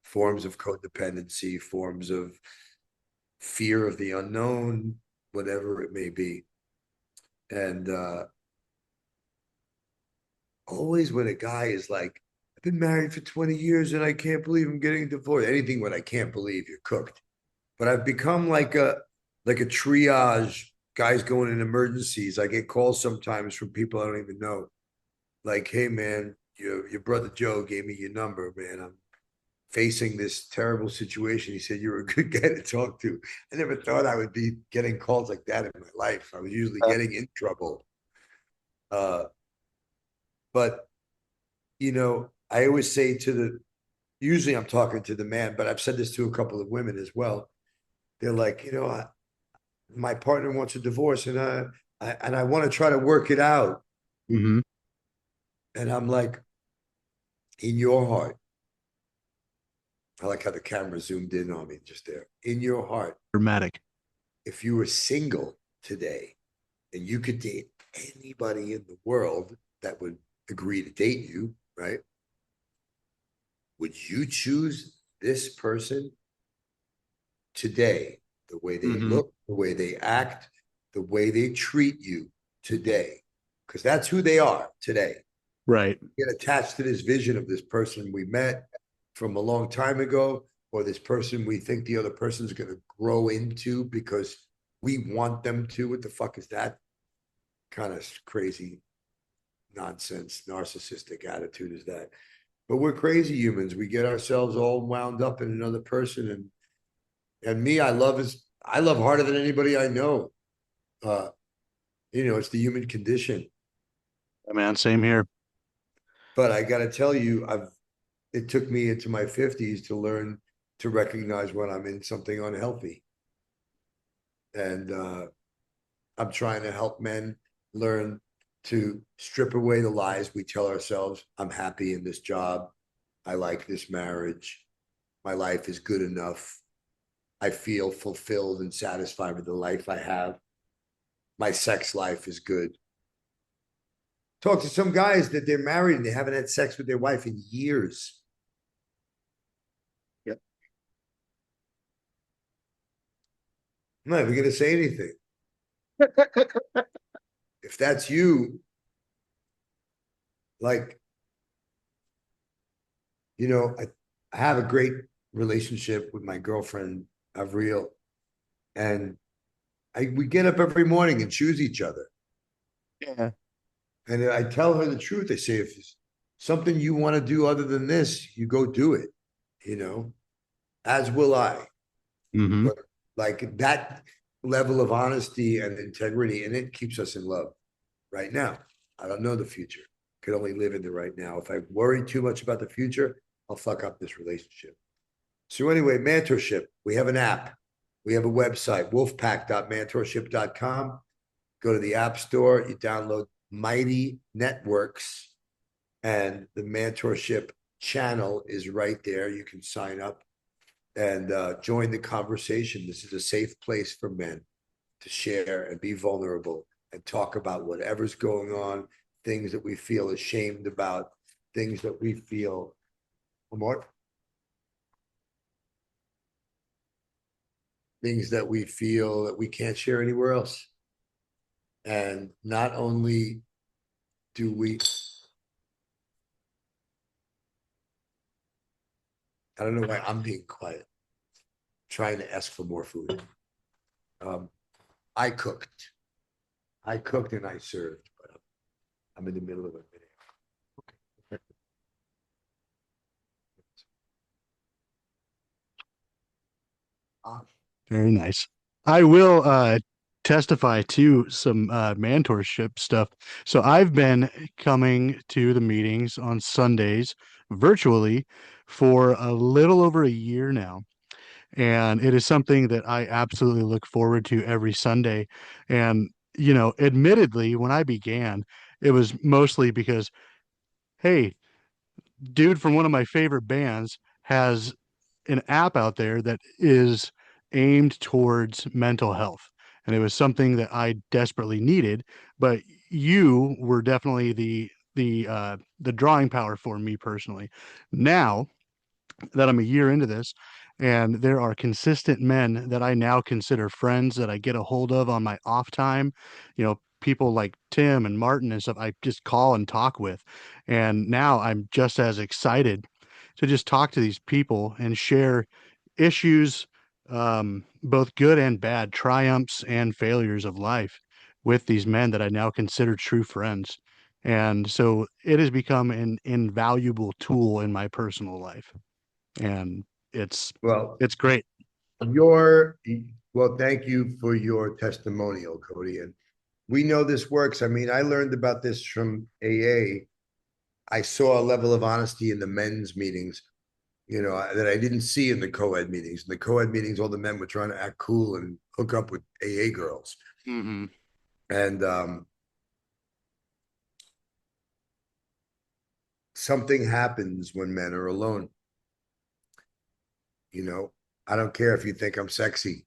S2: Forms of codependency, forms of fear of the unknown, whatever it may be. And always when a guy is like, "I've been married for 20 years and I can't believe I'm getting divorced," anything when I can't believe, you're cooked. But I've become like a triage, guys going in emergencies. I get calls sometimes from people I don't even know. Like, "Hey man, your brother Joe gave me your number, man. I'm facing this terrible situation. He said you're a good guy to talk to." I never thought I would be getting calls like that in my life. I was usually getting in trouble. Uh, but I always say usually I'm talking to the man, but I've said this to a couple of women as well. They're like, my partner wants a divorce, and I want to try to work it out.
S1: Mm-hmm.
S2: And I'm like, in your heart, I like how the camera zoomed in on me just there. In your heart,
S1: Dramatic.
S2: if you were single today and you could date anybody in the world that would agree to date you, right? Would you choose this person today? The way they
S1: Mm-hmm.
S2: look, the way they act, the way they treat you today, because that's who they are today.
S1: Right.
S2: Get attached to this vision of this person we met from a long time ago, or this person we think the other person's going to grow into because we want them to. What the fuck is that kind of crazy nonsense, narcissistic attitude is that? But we're crazy humans. We get ourselves all wound up in another person. And me, I love harder than anybody I know. Uh, it's the human condition.
S1: Yeah, man, same here.
S2: But I got to tell you, it took me into my 50s to learn to recognize when I'm in something unhealthy. And I'm trying to help men learn to strip away the lies we tell ourselves. I'm happy in this job. I like this marriage. My life is good enough. I feel fulfilled and satisfied with the life I have. My sex life is good. Talk to some guys that they're married and they haven't had sex with their wife in years.
S1: Yep.
S2: I'm not even going to say anything. If that's you, like, I have a great relationship with my girlfriend, Avril, and we get up every morning and choose each other.
S1: Yeah.
S2: And I tell her the truth. I say, if it's something you want to do other than this, you go do it, as will I.
S1: Mm-hmm.
S2: But like that level of honesty and integrity in it keeps us in love right now. I don't know the future. Could only live in the right now. If I worry too much about the future, I'll fuck up this relationship. So anyway, mentorship. We have an app. We have a website, wolfpack.mentorship.com. Go to the App Store. You download Mighty Networks, and the mentorship channel is right there. You can sign up and join the conversation. This is a safe place for men to share and be vulnerable and talk about whatever's going on, things that we feel ashamed about, things that we feel more, things that we feel that we can't share anywhere else. And not only do we, I don't know why I'm being quiet, trying to ask for more food. Um, I cooked. I cooked and I served, but I'm in the middle of a video.
S1: Very nice. I will testify to some mentorship stuff. So I've been coming to the meetings on Sundays virtually for a little over a year now. And it is something that I absolutely look forward to every Sunday. And, admittedly, when I began, it was mostly because, hey, dude from one of my favorite bands has an app out there that is aimed towards mental health. And it was something that I desperately needed, but you were definitely the drawing power for me personally. Now that I'm a year into this, and there are consistent men that I now consider friends that I get a hold of on my off time. People like Tim and Martin and stuff I just call and talk with. And now I'm just as excited to just talk to these people and share issues, both good and bad, triumphs and failures of life with these men that I now consider true friends. And so it has become an invaluable tool in my personal life, and it's
S2: Well,
S1: it's great.
S2: your well, thank you for your testimonial, Cody. And we know this works. I mean, I learned about this from AA. I saw a level of honesty in the men's meetings, that I didn't see in the co-ed meetings. In the co-ed meetings, all the men were trying to act cool and hook up with AA girls.
S1: Mm-hmm.
S2: And something happens when men are alone. I don't care if you think I'm sexy.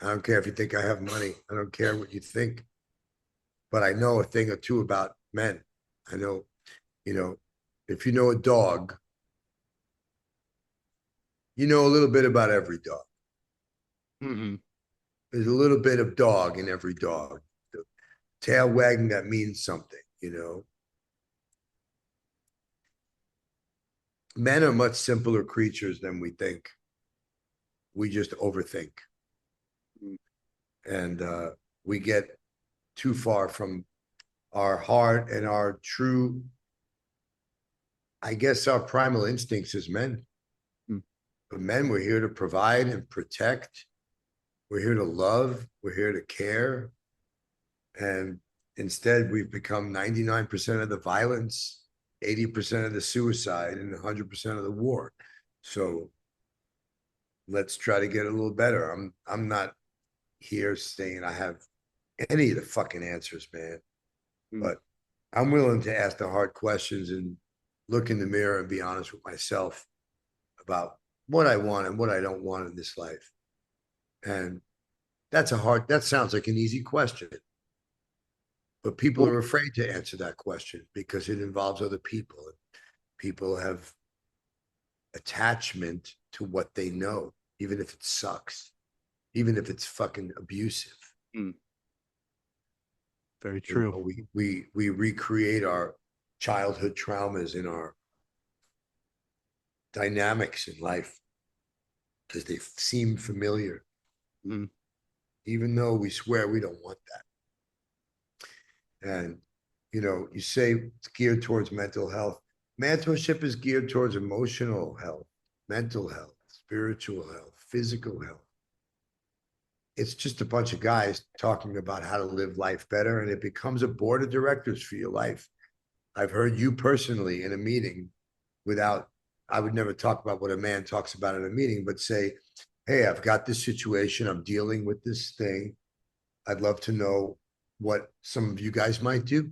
S2: I don't care if you think I have money. I don't care what you think. But I know a thing or two about men. I know, you know, if you know a dog, you know a little bit about every dog.
S1: Mm-hmm.
S2: There's a little bit of dog in every dog. The tail wagging that means something. Men are much simpler creatures than we think. We just overthink. And we get too far from our heart and our true, I guess, our primal instincts as men. But men, we're here to provide and protect. We're here to love. We're here to care. And instead, we've become 99% of the violence, 80% of the suicide, and 100% of the war. So let's try to get a little better. I'm not here saying I have any of the fucking answers, man.
S1: Mm-hmm.
S2: But I'm willing to ask the hard questions and look in the mirror and be honest with myself about what I want and what I don't want in this life. And that sounds like an easy question, but people
S1: Well,
S2: are afraid to answer that question because it involves other people. People have attachment to what they know, even if it sucks, even if it's fucking abusive.
S1: mm, very
S2: You
S1: true.
S2: know, we recreate our childhood traumas in our dynamics in life because they seem familiar,
S1: Mm,
S2: even though we swear we don't want that. And you know, you say it's geared towards mental health. Mentorship is geared towards emotional health, mental health, spiritual health, physical health. It's just a bunch of guys talking about how to live life better, and it becomes a board of directors for your life. I've heard you personally in a meeting without, I would never talk about what a man talks about in a meeting, but say, hey, I've got this situation. I'm dealing with this thing. I'd love to know what some of you guys might do.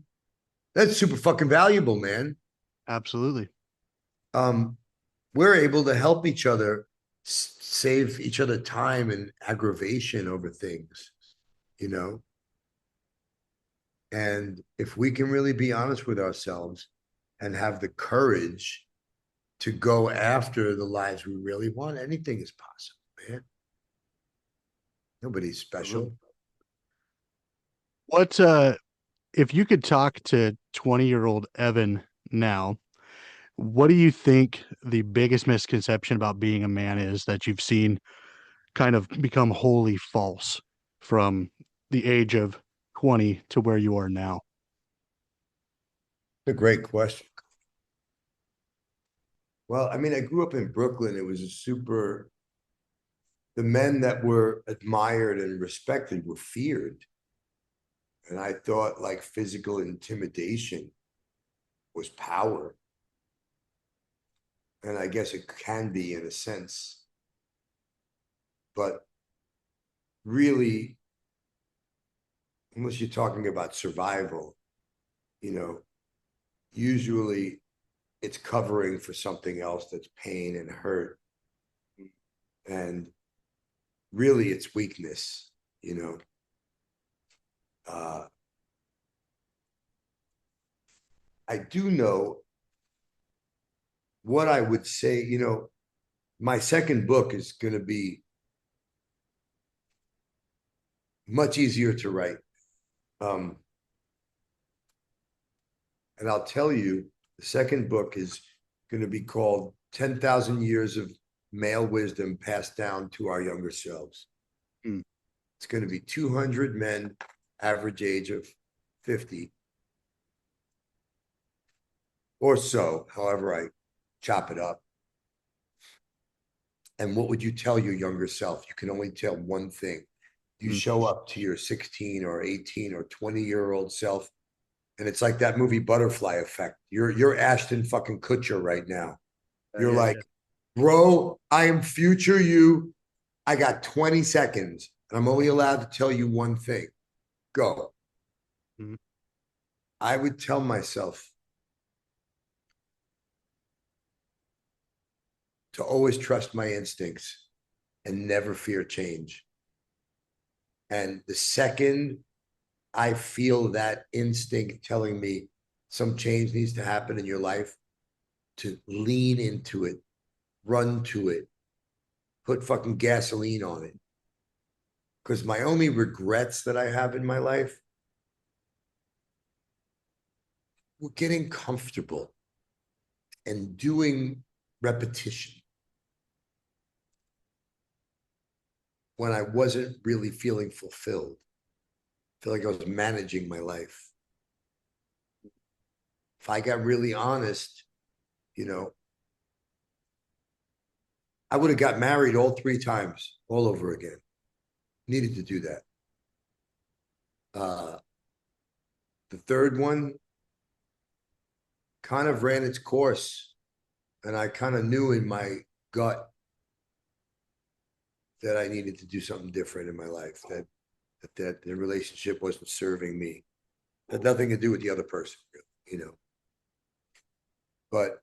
S2: That's super fucking valuable, man.
S1: absolutely.
S2: Um, we're able to help each other save each other time and aggravation over things, you know? And if we can really be honest with ourselves and have the courage to go after the lives we really want, anything is possible, man. Nobody's
S1: Absolutely.
S2: special.
S1: What if you could talk to 20-year-old Evan now, what do you think the biggest misconception about being a man is that you've seen kind of become wholly false from the age of 20 to where you are now?
S2: It's a great question. Well, I mean, I grew up in Brooklyn. It was a super, the men that were admired and respected were feared. And I thought like physical intimidation was power. And I guess it can be in a sense. But really, unless you're talking about survival, you know, usually it's covering for something else that's pain and hurt. And really, it's weakness, you know. Uh, I do know what I would say, you know, my second book is going to be much easier to write. Um, and I'll tell you, the second book is going to be called 10,000 Years of Male Wisdom Passed Down to Our Younger Selves.
S1: Hmm.
S2: It's going to be 200 men, average age of 50 or so, however I chop it up. And what would you tell your younger self? You can only tell one thing. You
S1: Hmm.
S2: show up to your 16 or 18 or 20-year-old self, and it's like that movie Butterfly Effect. You're Ashton fucking Kutcher right now. You're
S1: Yeah,
S2: like,
S1: yeah.
S2: bro, I am future you. I got 20 seconds, and I'm only allowed to tell you one thing. Go.
S1: Mhm.
S2: I would tell myself to always trust my instincts and never fear change. And the second I feel that instinct telling me some change needs to happen in your life, to lean into it, run to it, put fucking gasoline on it. Because my only regrets that I have in my life were getting comfortable and doing repetition when I wasn't really feeling fulfilled. I feel like I was managing my life. If I got really honest, you know, I would have got married all three times, all over again. Needed to do that. Uh, the third one kind of ran its course, and I kind of knew in my gut that I needed to do something different in my life. That the relationship wasn't serving me. It had nothing to do with the other person, really, you know. But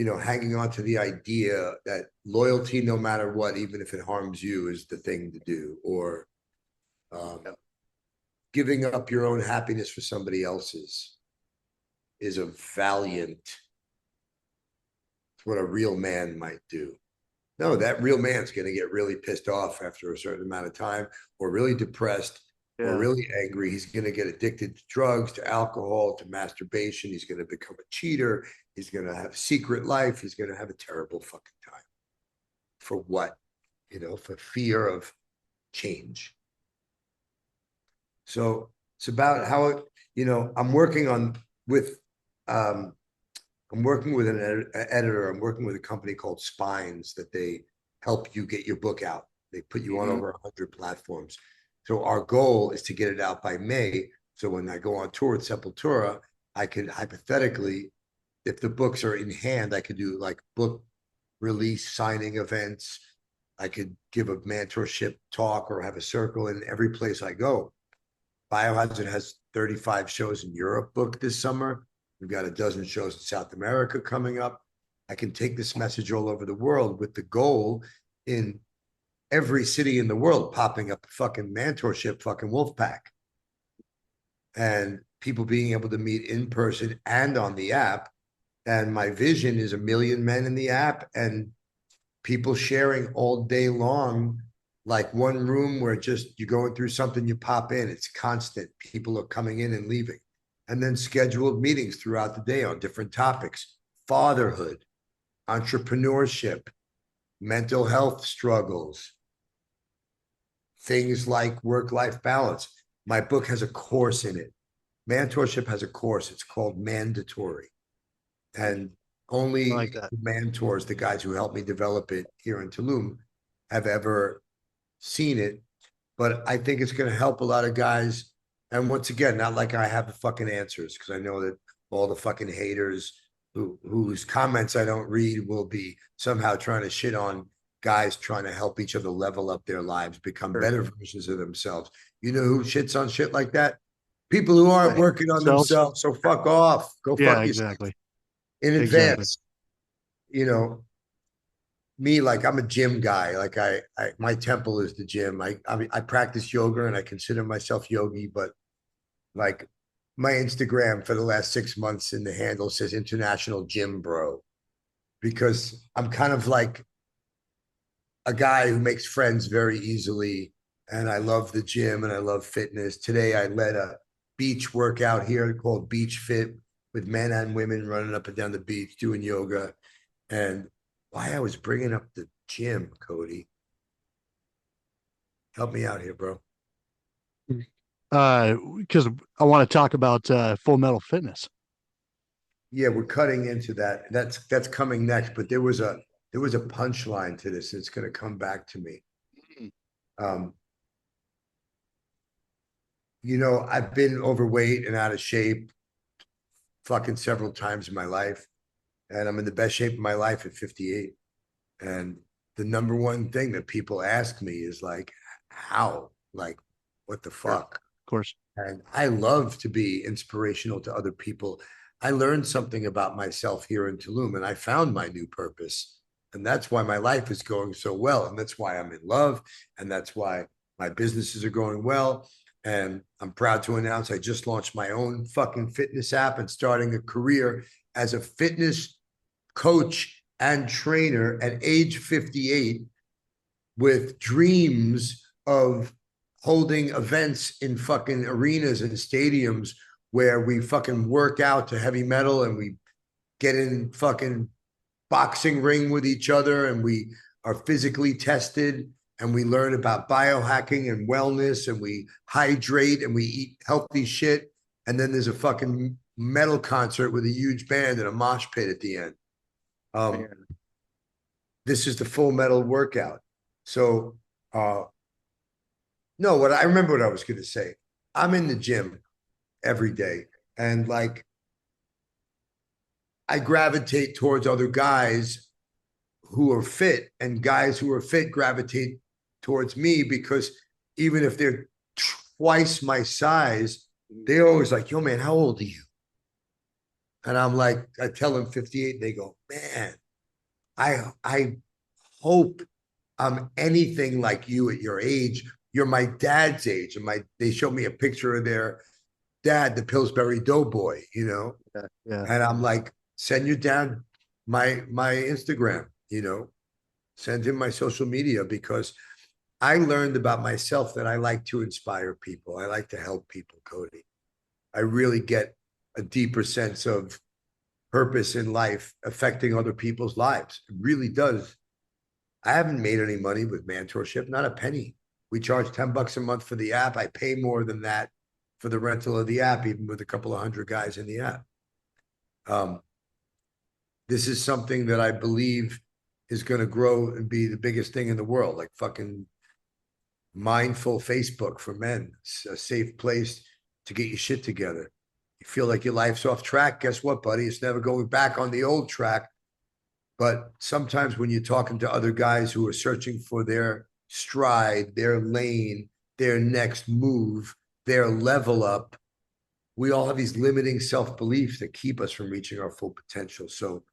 S2: hanging on to the idea that loyalty, no matter what, even if it harms you, is the thing to do, or um, giving up your own happiness for somebody else's is a valiant, it's what a real man might do. No, that real man's going to get really pissed off after a certain amount of time, or really depressed, or
S1: Yeah.
S2: really angry. He's going to get addicted to drugs, to alcohol, to masturbation. He's going to become a cheater. He's going to have a secret life. He's going to have a terrible fucking time. For what? For fear of change. So it's about how, I'm working on with um I'm working with an editor. I'm working with a company called Spines that they help you get your book out. They put you on
S1: Mhm.
S2: over 100 platforms. So our goal is to get it out by May. So when I go on tour with Sepultura, I could hypothetically, if the books are in hand, I could do like book release signing events. I could give a mentorship talk or have a circle in every place I go. Biohazard has 35 shows in Europe booked this summer. We've got a dozen shows in South America coming up. I can take this message all over the world with the goal in every city in the world popping up a fucking mentorship, fucking wolf pack, and people being able to meet in person and on the app. And my vision is 1 million men in the app and people sharing all day long, like one room where just you're going through something, you pop in, it's constant. People are coming in and leaving. And then scheduled meetings throughout the day on different topics: fatherhood, entrepreneurship, mental health struggles, things like work life balance. My book has a course in it. Mentorship has a course. It's called Mandatory. And
S1: I
S2: only
S1: like that.
S2: the mentors, the guys who helped me develop it here in Tulum, have ever seen it. But I think it's going to help a lot of guys. And once again, not like I have the fucking answers, because I know that all the fucking haters whose comments I don't read will be somehow trying to shit on guys trying to help each other level up their lives, become
S1: Sure.
S2: better versions of themselves. You know who shits on shit like that? People who aren't
S1: I hate
S2: working on
S1: themselves.
S2: themselves. So fuck off. Go
S1: Yeah,
S2: fuck yourself
S1: exactly.
S2: in
S1: Exactly.
S2: advance. You know, me, like, I'm a gym guy. Like my temple is the gym. I practice yoga and I consider myself yogi, but like my Instagram for the last 6 months in the handle says International Gym Bro, because I'm kind of like a guy who makes friends very easily, and I love the gym and I love fitness. Today I led a beach workout here called Beach Fit with men and women running up and down the beach doing yoga. And why I was bringing up the gym, Cody, help me out here, bro.
S1: Because I want to talk about Full Metal Fitness.
S2: Yeah, we're cutting into that. That's coming next, but there was a punchline to this. It's going to come back to me. Um, I've been overweight and out of shape fucking several times in my life, and I'm in the best shape of my life at 58. And the number one thing that people ask me is like, how? Like, what the
S1: Sure. Of
S2: fuck?
S1: course.
S2: And I love to be inspirational to other people. I learned something about myself here in Tulum, and I found my new purpose. And that's why my life is going so well. And that's why I'm in love. And that's why my businesses are going well. And I'm proud to announce I just launched my own fucking fitness app and starting a career as a fitness coach and trainer at age 58, with dreams of holding events in fucking arenas and stadiums where we fucking work out to heavy metal and we get in fucking boxing ring with each other and we are physically tested and we learn about biohacking and wellness and we hydrate and we eat healthy shit. And then there's a fucking metal concert with a huge band and a mosh pit at the end. Um,
S1: Man.
S2: this is the full metal workout. So, no, what I remember what I was going to say. I'm in the gym every day, and like I gravitate towards other guys who are fit, and guys who are fit gravitate towards me because even if they're twice my size, they're always like, "Yo, man, how old are you?" And I'm like, I tell them 58, and they go, man, I hope I'm anything like you at your age. You're my dad's age. And they showed me a picture of their dad, the Pillsbury Doughboy, you know.
S1: Yeah, yeah.
S2: And I'm like, send your dad my Instagram, you know, send him my social media, because I learned about myself that I like to inspire people. I like to help people, Cody. I really get a deeper sense of purpose in life affecting other people's lives. It really does. I haven't made any money with mentorship, not a penny. We charge $10 a month for the app. I pay more than that for the rental of the app, even with a couple of hundred guys in the app. Um, this is something that I believe is going to grow and be the biggest thing in the world, like fucking mindful Facebook for men. It's a safe place to get your shit together. You feel like your life's off track. Guess what, buddy? It's never going back on the old track. But sometimes when you're talking to other guys who are searching for their stride, their lane, their next move, their level up, we all have these limiting self-beliefs that keep us from reaching our full potential. So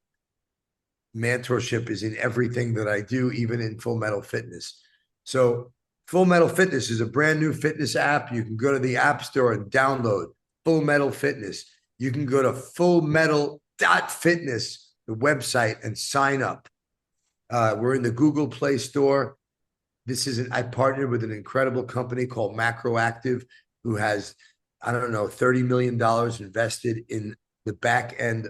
S2: mentorship is in everything that I do, even in Full Metal Fitness. So Full Metal Fitness is a brand new fitness app. You can go to the App Store and download Full Metal Fitness. You can go to fullmetal.fitness, the website, and sign up. We're in the Google Play Store. I partnered with an incredible company called Macroactive, who has, I don't know, $30 million invested in the back end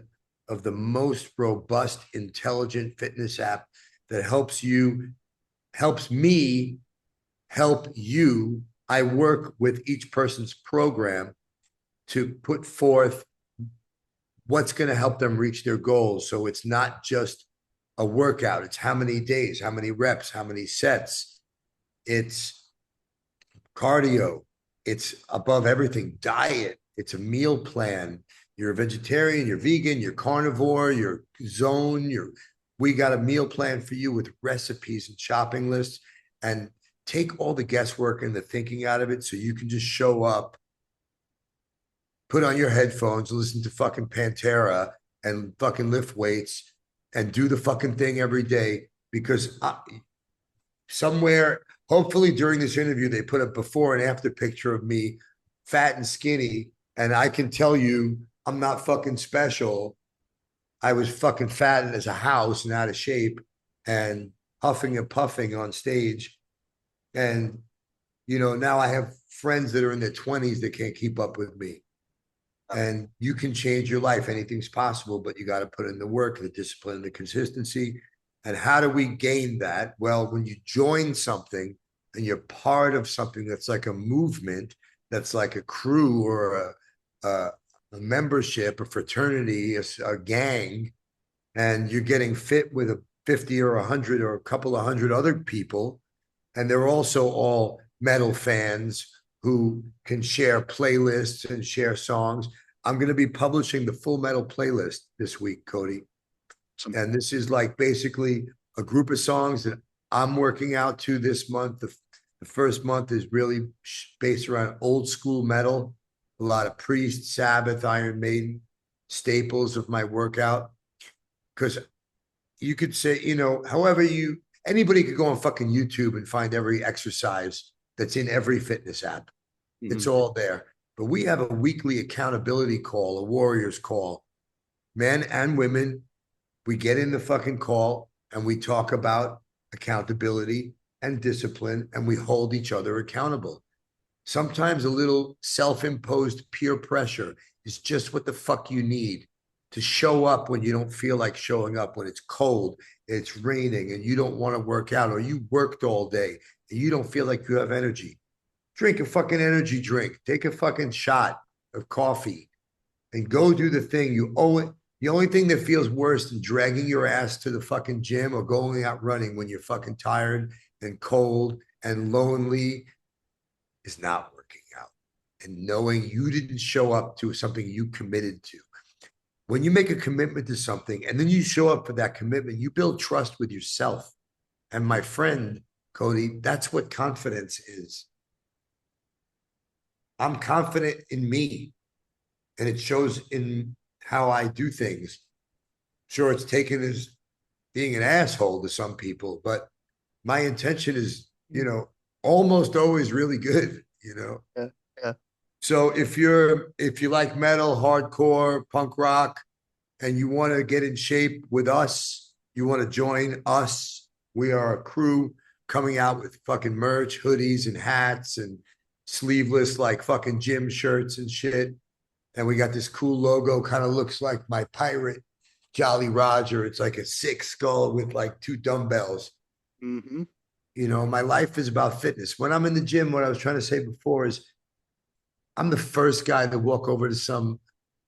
S2: of the most robust, intelligent fitness app that helps me help you. I work with each person's program to put forth what's going to help them reach their goals. So it's not just a workout. It's how many days, how many reps, how many sets. It's cardio. It's above everything, diet. It's a meal plan. You're a vegetarian, you're vegan, you're carnivore, you're zone, we got a meal plan for you with recipes and shopping lists, and take all the guesswork and the thinking out of it so you can just show up, put on your headphones, listen to fucking Pantera and fucking lift weights and do the fucking thing every day. Because somewhere, hopefully during this interview, they put a before and after picture of me, fat and skinny. And I can tell you, I'm not fucking special. I was fucking fat as a house and out of shape and huffing and puffing on stage. And, you know, now I have friends that are in their 20s that can't keep up with me. And you can change your life. Anything's possible, but you got to put in the work, the discipline, the consistency. And how do we gain that? Well, when you join something and you're part of something that's like a movement, that's like a crew or a membership, a fraternity, a gang, and you're getting fit with a 50 or 100 or a couple of hundred other people, and they're also all metal fans who can share playlists and share songs. I'm going to be publishing the Full Metal playlist this week, Cody. And this is like basically a group of songs that I'm working out to this month. The first month is really based around old school metal, a lot of Priest, Sabbath, Iron Maiden, staples of my workout. Because you could say, you know, anybody could go on fucking YouTube and find every exercise that's in every fitness app. It's all there. But we have a weekly accountability call, a warriors call, men and women. We get in the fucking call and we talk about accountability and discipline, and we hold each other accountable. Sometimes a little self-imposed peer pressure is just what the fuck you need to show up when you don't feel like showing up, when it's cold, it's raining, and you don't want to work out, or you worked all day and you don't feel like you have energy. Drink a fucking energy drink. Take a fucking shot of coffee and go do the thing. You owe it. The only thing that feels worse than dragging your ass to the fucking gym or going out running when you're fucking tired and cold and lonely is not working out and knowing you didn't show up to something you committed to. When you make a commitment to something and then you show up for that commitment, you build trust with yourself. And my friend, Cody, that's what confidence is. I'm confident in me, and it shows in how I do things. Sure, it's taken as being an asshole to some people, but my intention is, almost always really good.
S1: Yeah, yeah.
S2: So if you like metal, hardcore, punk rock, and you want to get in shape with us, you want to join us. We are a crew coming out with fucking merch, hoodies, and hats, and sleeveless like fucking gym shirts and shit. And we got this cool logo, kind of looks like my pirate Jolly Roger. It's like a six skull with like two dumbbells.
S1: Mm-hmm.
S2: My life is about fitness. When I'm in the gym, what I was trying to say before is I'm the first guy to walk over to some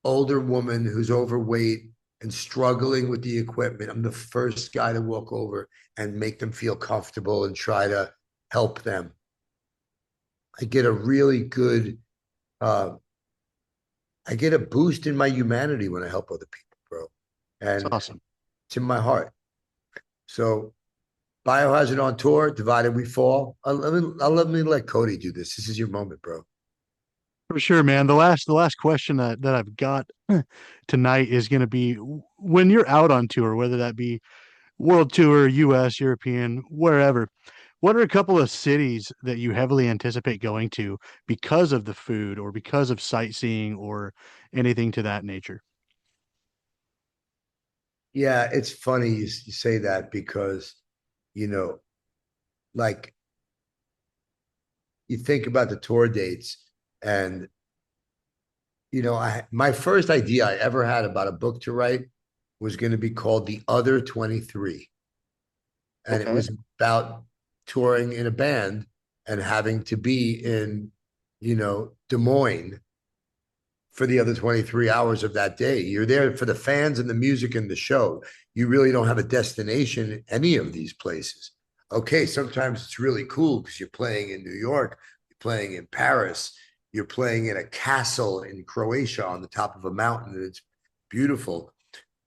S2: older woman who's overweight and struggling with the equipment. I'm the first guy to walk over and make them feel comfortable and try to help them. I get a really good, uh, I get a boost in my humanity when I help other people, bro.
S1: It's
S2: And
S1: awesome.
S2: it's in my heart. So Biohazard on tour, Divided We Fall. Let me let Cody do this. This is your moment, bro.
S1: For sure, man. The last question that I've got tonight is going to be when you're out on tour, whether that be world tour, US, European, wherever. What are a couple of cities that you heavily anticipate going to because of the food or because of sightseeing or anything to that nature?
S2: Yeah, it's funny you say that because, you know, like you think about the tour dates and I my first idea I ever had about a book to write was going to be called The Other 23. And it
S1: Okay.
S2: was about touring in a band and having to be in, Des Moines for the other 23 hours of that day. You're there for the fans and the music and the show. You really don't have a destination in any of these places. Okay, sometimes it's really cool because you're playing in New York, you're playing in Paris, you're playing in a castle in Croatia on the top of a mountain, and it's beautiful.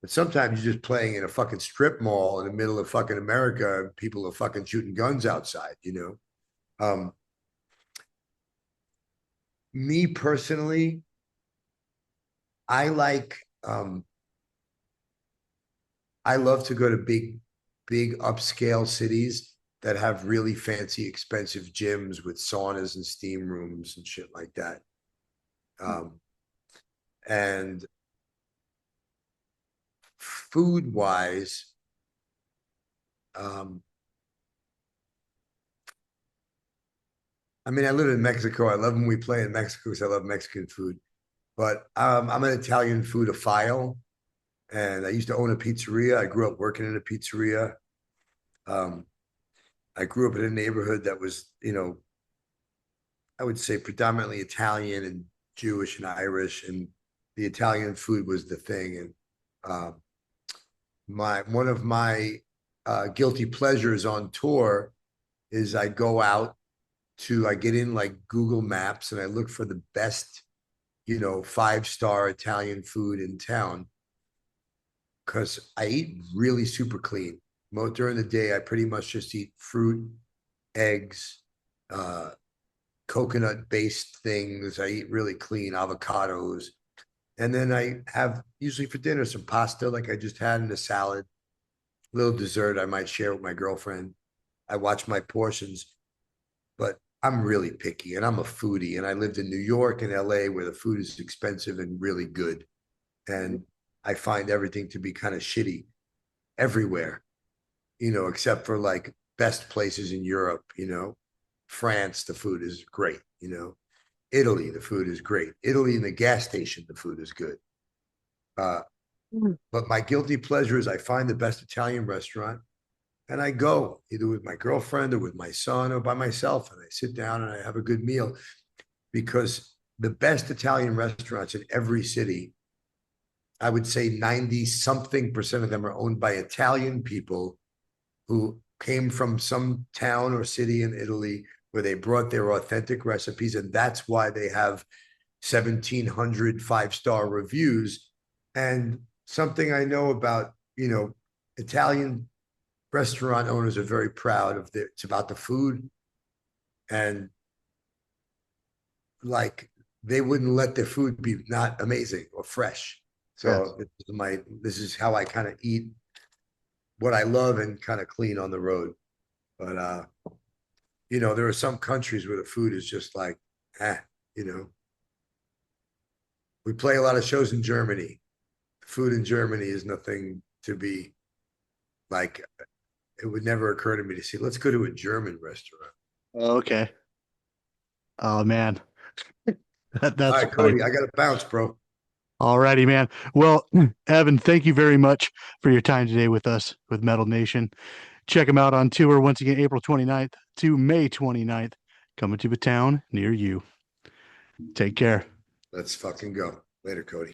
S2: But sometimes you're just playing in a fucking strip mall in the middle of fucking America, and people are fucking shooting guns outside. Me personally, I like I love to go to big upscale cities that have really fancy, expensive gyms with saunas and steam rooms and shit like that. Um, and food wise, um, I mean, I live in Mexico. I love when we play in Mexico because I love Mexican food. But I'm an Italian foodophile, and I used to own a pizzeria. I grew up working in a pizzeria. Um, I grew up in a neighborhood that was, I would say predominantly Italian and Jewish and Irish, and the Italian food was the thing. And uh, my one of my guilty pleasures on tour is I get in like Google Maps and I look for the best, 5-star Italian food in town because I eat really super clean. During the day, I pretty much just eat fruit, eggs, uh, coconut based things. I eat really clean avocados. And then I have usually for dinner some pasta, like I just had, in a salad, a little dessert I might share with my girlfriend. I watch my portions, but I'm really picky and I'm a foodie. And I lived in New York and LA where the food is expensive and really good. And I find everything to be kind of shitty everywhere, except for like best places in Europe. France, the food is great. Italy, the food is great. Italy in the gas station, the food is good. Uh, but my guilty pleasure is I find the best Italian restaurant and I go either with my girlfriend or with my son or by myself. And I sit down and I have a good meal because the best Italian restaurants in every city, I would say 90 something percent of them are owned by Italian people who came from some town or city in Italy where they brought their authentic recipes. And that's why they have 1,700 5-star reviews. And something I know about, Italian restaurant owners are very proud of it's about the food. And like they wouldn't let their food be not amazing or fresh.
S1: Yes.
S2: So this is how I kind of eat what I love and kind of clean on the road. But there are some countries where the food is just like, eh, you know. We play a lot of shows in Germany. The food in Germany is nothing to be like. It would never occur to me to say, let's go to a German restaurant.
S1: Okay. Oh man,
S2: All
S1: that's
S2: right,
S1: funny.
S2: Cody, I got to bounce, bro.
S1: All righty, man. Well, Evan, thank you very much for your time today with us with Metal Nation. Check them out on tour once again, April 29th to May 29th, coming to a town near you. Take care.
S2: Let's fucking go. Later, Cody.